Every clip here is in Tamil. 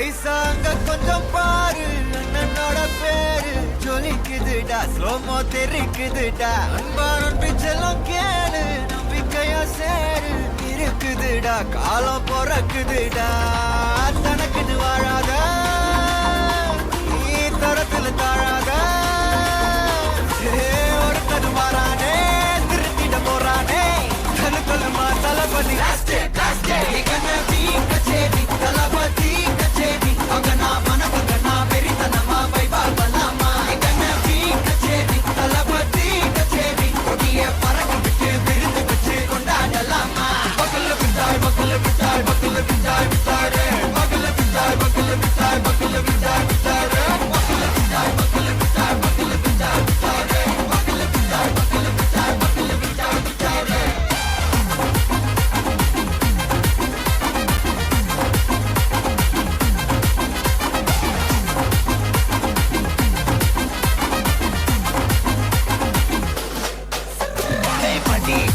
ஐசாங்க கொஞ்சம் பாரு அண்ணனோட பேரு ஜொலிக்குதுடா ஸ்லோமோ தெரிக்குதுடா அன்பான பிச்செல்லாம் கேளு நம்பிக்கையா சேரு இருக்குதுடா காலம் பிறக்குதுடா தனக்குன்னு வாழாத நீ தரத்துல தாழாத ஒருத்தது மாறானே திருத்திட போறானே கலுக்கலுமா தளபதி கச்சேரி தளபதி கச்சேரி அகனா மனபகனா பெரிதனமா வைபாபலாமா கச்சேரி தளபதி கச்சேரி கொடிய பறக்க விட்டு விருந்து வச்சு கொண்டாடலாமா பக்கல்ல விட்டாய் பக்கல்ல விட்டாய் பக்கல்ல விட்டாய் விட்டாரே பக்கல்ல விட்டாய் பக்கல்ல விட்டாய் பக்கல்ல விட்டாய் விட்டாரே பக்கல்ல விட்டாய் பக்கல்ல விட்டாய் பக்கல்ல விட்டாய் விட்டாரே பக்கல்ல விட்டாய் பக்கல்ல விட்டாய் பக்கல்ல விட்டாய் விட்டாரே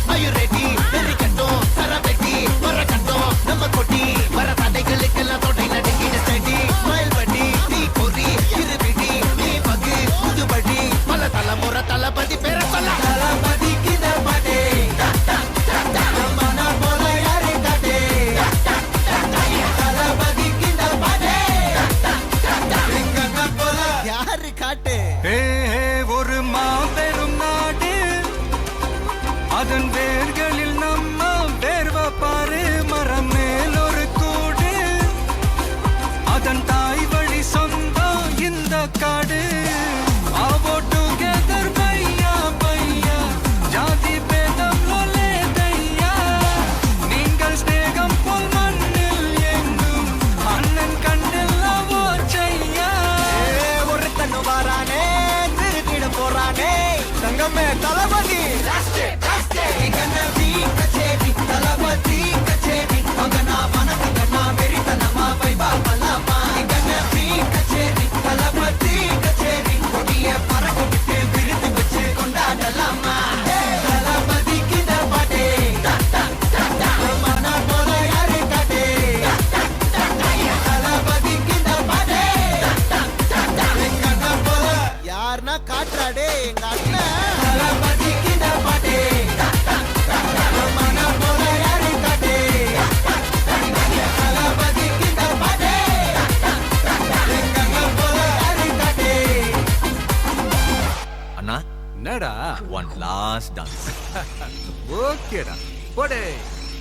Are you ready? Very கண்டோம் சரவெட்டி வர கண்டோம் நம்ம கொட்டி வர தடைகளுக்கெல்லாம் தொடை நடுங்கிட ஸ்டடி ஸ்மைல் பண்ணி நீ பொறி இருவிடி நீ பகு புதுபடி பல தலைமுறை தளபதி பேர சொல்ல தளபதி கித பாடே மன போல யாரே காட்டே தளபதி கித பாடே எங்க போல யாரு காட்டே ஒரு மாபெரும் நாடு அதன் வேர்களில் நம்ம வேர்வ பாரு மரம் மேல் ஒரு கூடு அதன் தாய் வழி சொந்தம் இந்த காடு ஆவோ டுகெதர் பையா பையா ஜாதி பேதம் லோலே தையா நீங்கள் ஸ்நேகம் போல் மண்ணில் எங்கும் அண்ணன் கண்டெல்லாவோ செய்யா ஒரு தன்னு வாரானே திருத்திட போறானே தங்கமே தளபதி கச்சேரி தளபதி கச்சேரி மகனா மனகனா வெறித்தனமா வைபாபலாமா கச்சேரி தளபதி கச்சேரி கொடிய பறக்க விட்டு விருந்து வச்சு கொண்டாடலாமா தளபதி கித பாட்டே மன போல யாரு காட்டே தளபதி கித பாட்டே எங்க போல யாருன்னா காட்டுறாடே எங்க அண்ணன் தளபதி கித பாட்டே என்னடா one last dance ஓகேடா போடே